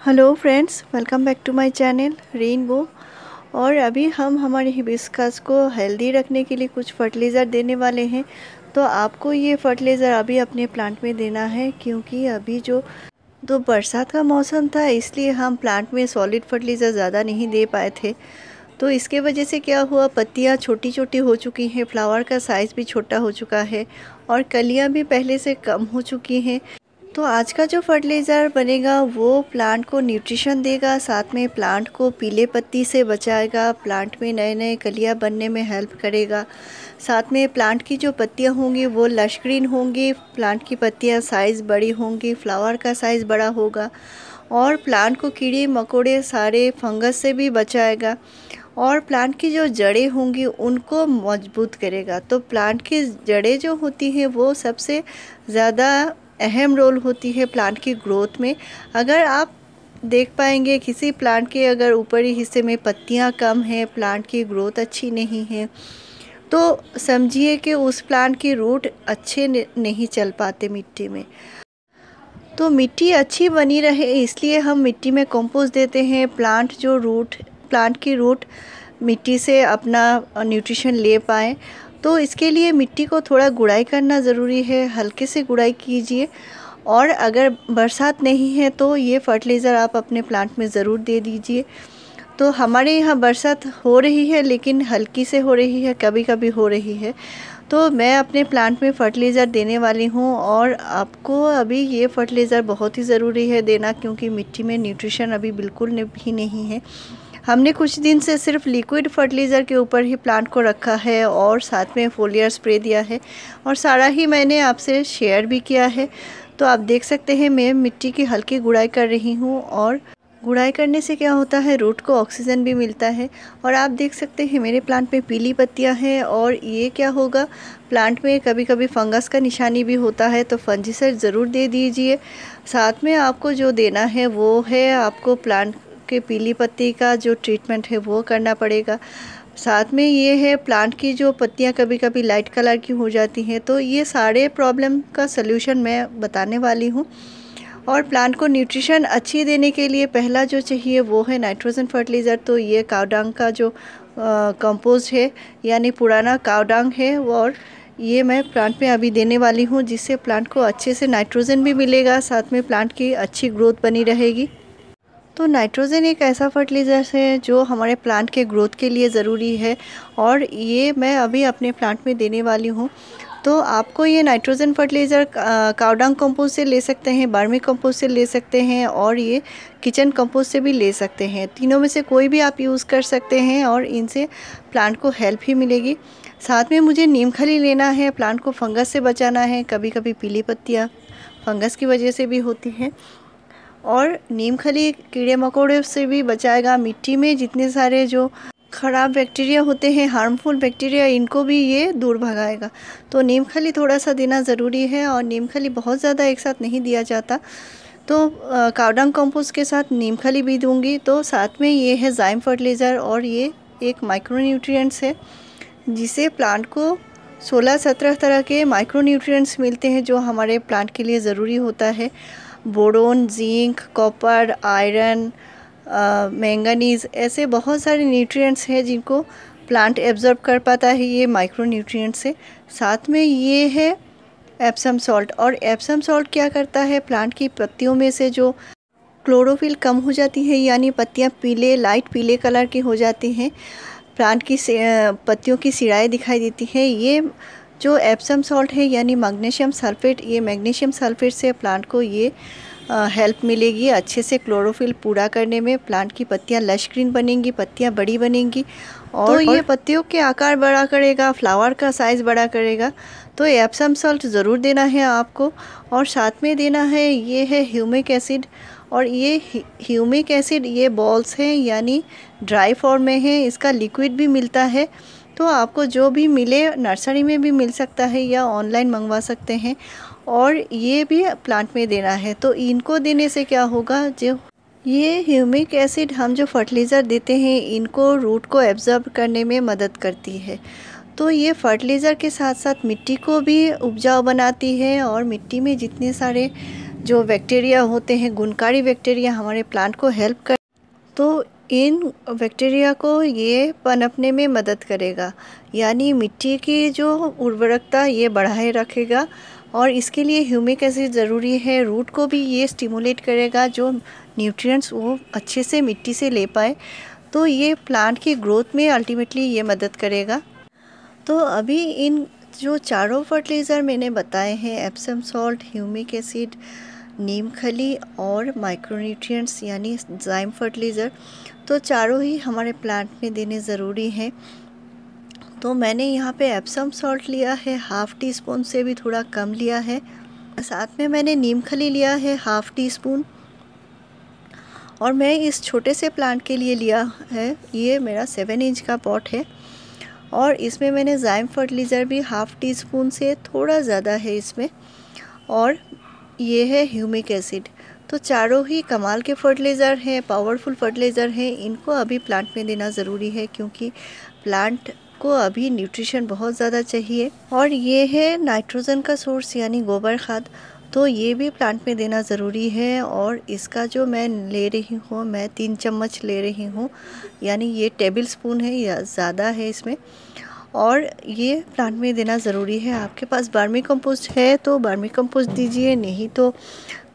Hello friends, welcome back to my channel Rainbow. और अभी हम हमारे हिबिस्कस को हेल्दी रखने के लिए कुछ फर्टिलाइज़र देने वाले हैं। तो आपको ये फर्टिलाइज़र अभी अपने प्लांट में देना है, क्योंकि अभी जो बरसात का मौसम था, इसलिए हम प्लांट में सॉलिड फर्टिलाइज़र ज़्यादा नहीं दे पाए थे। तो इसके वजह से क्या हुआ, पत्तियाँ छोटी छोटी हो चुकी हैं, फ्लावर का साइज़ भी छोटा हो चुका है और कलियाँ भी पहले से कम हो चुकी हैं। तो आज का जो फर्टिलाइज़र बनेगा वो प्लांट को न्यूट्रिशन देगा, साथ में प्लांट को पीले पत्ती से बचाएगा, प्लांट में नए नए कलियाँ बनने में हेल्प करेगा। साथ में प्लांट की जो पत्तियाँ होंगी वो लश ग्रीन होंगी, प्लांट की पत्तियाँ साइज़ बड़ी होंगी, फ्लावर का साइज़ बड़ा होगा और प्लांट को कीड़े मकोड़े सारे फंगस से भी बचाएगा और प्लांट की जो जड़ें होंगी उनको मजबूत करेगा। तो प्लांट की जड़ें जो होती हैं वो सबसे ज़्यादा अहम रोल होती है प्लांट की ग्रोथ में। अगर आप देख पाएंगे किसी प्लांट के अगर ऊपरी हिस्से में पत्तियां कम हैं, प्लांट की ग्रोथ अच्छी नहीं है, तो समझिए कि उस प्लांट की रूट अच्छे नहीं चल पाते मिट्टी में। तो मिट्टी अच्छी बनी रहे इसलिए हम मिट्टी में कंपोस्ट देते हैं। प्लांट की रूट मिट्टी से अपना न्यूट्रिशन ले पाए, तो इसके लिए मिट्टी को थोड़ा गुड़ाई करना ज़रूरी है। हल्के से गुड़ाई कीजिए और अगर बरसात नहीं है तो ये फर्टिलाइज़र आप अपने प्लांट में ज़रूर दे दीजिए। तो हमारे यहाँ बरसात हो रही है, लेकिन हल्की से हो रही है, कभी कभी हो रही है। तो मैं अपने प्लांट में फर्टिलाइज़र देने वाली हूँ और आपको अभी ये फर्टिलाइज़र बहुत ही ज़रूरी है देना, क्योंकि मिट्टी में न्यूट्रिशन अभी बिल्कुल भी नहीं है। हमने कुछ दिन से सिर्फ लिक्विड फर्टिलाइज़र के ऊपर ही प्लांट को रखा है और साथ में फोलियर स्प्रे दिया है और सारा ही मैंने आपसे शेयर भी किया है। तो आप देख सकते हैं मैं मिट्टी की हल्की गुड़ाई कर रही हूँ और गुड़ाई करने से क्या होता है, रूट को ऑक्सीजन भी मिलता है। और आप देख सकते हैं मेरे प्लांट में पीली पत्तियां हैं और ये क्या होगा, प्लांट में कभी कभी फंगस का निशानी भी होता है, तो फंजीसाइड ज़रूर दे दीजिए। साथ में आपको जो देना है वो है, आपको प्लांट के पीली पत्ती का जो ट्रीटमेंट है वो करना पड़ेगा। साथ में ये है, प्लांट की जो पत्तियां कभी कभी लाइट कलर की हो जाती हैं, तो ये सारे प्रॉब्लम का सल्यूशन मैं बताने वाली हूँ। और प्लांट को न्यूट्रिशन अच्छी देने के लिए पहला जो चाहिए वो है नाइट्रोजन फर्टिलाइज़र। तो ये कावडांग का जो कंपोस्ट है, यानी पुराना कावडांग है, और ये मैं प्लांट में अभी देने वाली हूँ, जिससे प्लांट को अच्छे से नाइट्रोजन भी मिलेगा, साथ में प्लांट की अच्छी ग्रोथ बनी रहेगी। तो नाइट्रोजन एक ऐसा फर्टिलाइज़र है जो हमारे प्लांट के ग्रोथ के लिए ज़रूरी है और ये मैं अभी अपने प्लांट में देने वाली हूँ। तो आपको ये नाइट्रोजन फर्टिलाइज़र कावडांग कंपोस्ट से ले सकते हैं, बर्मी कंपोस्ट से ले सकते हैं और ये किचन कंपोस्ट से भी ले सकते हैं। तीनों में से कोई भी आप यूज़ कर सकते हैं और इनसे प्लांट को हेल्प ही मिलेगी। साथ में मुझे नीम खली लेना है, प्लांट को फंगस से बचाना है। कभी कभी पीली पत्तियाँ फंगस की वजह से भी होती हैं और नीम खली कीड़े मकोड़े से भी बचाएगा। मिट्टी में जितने सारे जो ख़राब बैक्टीरिया होते हैं, हार्मफुल बैक्टीरिया, इनको भी ये दूर भगाएगा। तो नीम खली थोड़ा सा देना ज़रूरी है और नीम खली बहुत ज़्यादा एक साथ नहीं दिया जाता। तो कावडांग कंपोस्ट के साथ नीम खली भी दूंगी। तो साथ में ये है जाइम फर्टिलाइज़र और ये एक माइक्रो न्यूट्रिएंट्स है, जिसे प्लांट को 16-17 तरह के माइक्रो न्यूट्रिएंट्स मिलते हैं जो हमारे प्लांट के लिए ज़रूरी होता है। Boron, zinc, copper, iron, manganese, ऐसे बहुत सारे न्यूट्रिएंट्स हैं जिनको प्लांट एब्जॉर्ब कर पाता है ये माइक्रो न्यूट्रिएंट्स से। साथ में ये है एप्सम सॉल्ट, और एप्सम सॉल्ट क्या करता है, प्लांट की पत्तियों में से जो क्लोरोफिल कम हो जाती है, यानी पत्तियाँ लाइट पीले कलर की हो जाती हैं, प्लांट की पत्तियों की सिराएँ दिखाई देती हैं, ये जो एप्सम सॉल्ट है यानी मैग्नीशियम सल्फेट, ये मैग्नीशियम सल्फेट से प्लांट को ये हेल्प मिलेगी अच्छे से क्लोरोफिल पूरा करने में। प्लांट की पत्तियां लश ग्रीन बनेंगी, पत्तियां बड़ी बनेंगी और ये पत्तियों के आकार बड़ा करेगा, फ्लावर का साइज़ बड़ा करेगा। तो एप्सम सॉल्ट ज़रूर देना है आपको। और साथ में देना है ये है ह्यूमिक एसिड, और ये ह्यूमिक एसिड ये बॉल्स हैं, यानी ड्राई फॉर्म में है, इसका लिक्विड भी मिलता है। तो आपको जो भी मिले, नर्सरी में भी मिल सकता है या ऑनलाइन मंगवा सकते हैं, और ये भी प्लांट में देना है। तो इनको देने से क्या होगा, जो ये ह्यूमिक एसिड हम जो फर्टिलाइज़र देते हैं इनको रूट को एब्जॉर्ब करने में मदद करती है। तो ये फर्टिलाइज़र के साथ साथ मिट्टी को भी उपजाऊ बनाती है और मिट्टी में जितने सारे जो बैक्टीरिया होते हैं, गुणकारी बैक्टीरिया हमारे प्लांट को हेल्प कर, तो इन बैक्टीरिया को ये पनपने में मदद करेगा, यानी मिट्टी की जो उर्वरकता ये बढ़ाए रखेगा। और इसके लिए ह्यूमिक एसिड ज़रूरी है। रूट को भी ये स्टिमुलेट करेगा, जो न्यूट्रिएंट्स वो अच्छे से मिट्टी से ले पाए, तो ये प्लांट की ग्रोथ में अल्टीमेटली ये मदद करेगा। तो अभी इन जो चारों फर्टिलाइज़र मैंने बताए हैं, एप्सम सॉल्ट, ह्यूमिक एसिड, नीम खली और माइक्रोन्यूट्रिएंट्स यानी जाइम फर्टिलाइज़र, तो चारों ही हमारे प्लांट में देने ज़रूरी हैं। तो मैंने यहाँ पे एप्सम सॉल्ट लिया है, हाफ़ टी स्पून से भी थोड़ा कम लिया है। साथ में मैंने नीम खली लिया है हाफ़ टी स्पून, और मैं इस छोटे से प्लांट के लिए लिया है, ये मेरा 7 इंच का पॉट है। और इसमें मैंने जाइम फर्टिलाइज़र भी हाफ़ टी स्पून से थोड़ा ज़्यादा है इसमें, और ये है ह्यूमिक एसिड। तो चारों ही कमाल के फर्टिलाइज़र हैं, पावरफुल फर्टिलाइज़र हैं। इनको अभी प्लांट में देना ज़रूरी है, क्योंकि प्लांट को अभी न्यूट्रिशन बहुत ज़्यादा चाहिए। और ये है नाइट्रोजन का सोर्स यानी गोबर खाद, तो ये भी प्लांट में देना ज़रूरी है। और इसका जो मैं ले रही हूँ, मैं 3 चम्मच ले रही हूँ, यानी ये टेबल स्पून है या ज़्यादा है इसमें, और ये प्लांट में देना ज़रूरी है। आपके पास वर्मी कंपोस्ट है तो वर्मी कंपोस्ट दीजिए, नहीं तो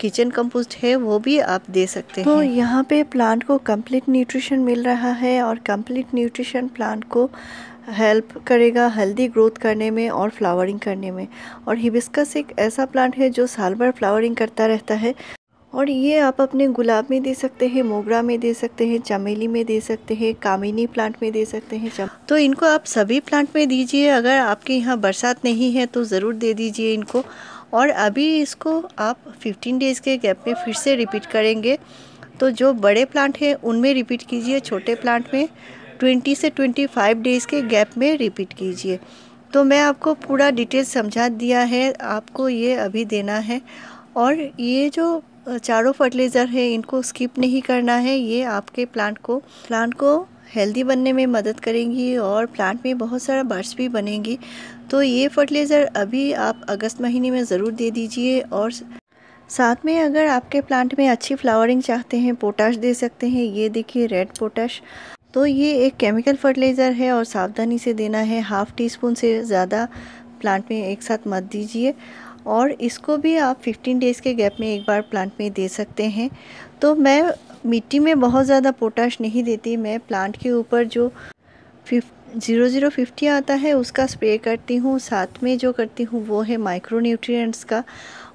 किचन कंपोस्ट है वो भी आप दे सकते हैं। तो यहाँ पे प्लांट को कंप्लीट न्यूट्रिशन मिल रहा है, और कंप्लीट न्यूट्रिशन प्लांट को हेल्प करेगा हेल्दी ग्रोथ करने में और फ्लावरिंग करने में। और हिबिस्कस एक ऐसा प्लांट है जो साल भर फ्लावरिंग करता रहता है, और ये आप अपने गुलाब में दे सकते हैं, मोगरा में दे सकते हैं, चमेली में दे सकते हैं, कामिनी प्लांट में दे सकते हैं। तो इनको आप सभी प्लांट में दीजिए। अगर आपके यहाँ बरसात नहीं है तो ज़रूर दे दीजिए इनको। और अभी इसको आप 15 डेज़ के गैप में फिर से रिपीट करेंगे। तो जो बड़े प्लांट हैं उनमें रिपीट कीजिए, छोटे प्लांट में 20 से 25 डेज़ के गैप में रिपीट कीजिए। तो मैं आपको पूरा डिटेल समझा दिया है, आपको ये अभी देना है। और ये जो चारों फर्टिलाइज़र है इनको स्किप नहीं करना है, ये आपके प्लांट को हेल्दी बनने में मदद करेंगी, और प्लांट में बहुत सारा बर्ड्स भी बनेंगी। तो ये फर्टिलाइज़र अभी आप अगस्त महीने में ज़रूर दे दीजिए। और साथ में अगर आपके प्लांट में अच्छी फ्लावरिंग चाहते हैं, पोटाश दे सकते हैं। ये देखिए रेड पोटाश, तो ये एक केमिकल फर्टिलाइज़र है और सावधानी से देना है। हाफ़ टी स्पून से ज़्यादा प्लांट में एक साथ मत दीजिए। और इसको भी आप 15 डेज़ के गैप में एक बार प्लांट में दे सकते हैं। तो मैं मिट्टी में बहुत ज़्यादा पोटाश नहीं देती, मैं प्लांट के ऊपर जो 0050 आता है उसका स्प्रे करती हूँ। साथ में जो करती हूँ वो है माइक्रो न्यूट्रिएंट्स का,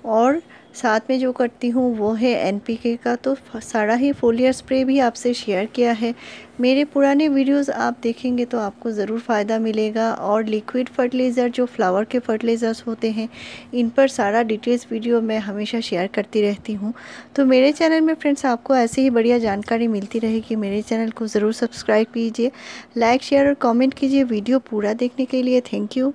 और साथ में जो करती हूँ वो है NPK का। तो सारा ही फोलियर स्प्रे भी आपसे शेयर किया है। मेरे पुराने वीडियोस आप देखेंगे तो आपको ज़रूर फ़ायदा मिलेगा। और लिक्विड फर्टिलाइज़र जो फ्लावर के फर्टिलाइज़र्स होते हैं, इन पर सारा डिटेल्स वीडियो मैं हमेशा शेयर करती रहती हूँ। तो मेरे चैनल में फ्रेंड्स आपको ऐसे ही बढ़िया जानकारी मिलती रहेगी। मेरे चैनल को ज़रूर सब्सक्राइब कीजिए, लाइक शेयर और कॉमेंट कीजिए। वीडियो पूरा देखने के लिए थैंक यू।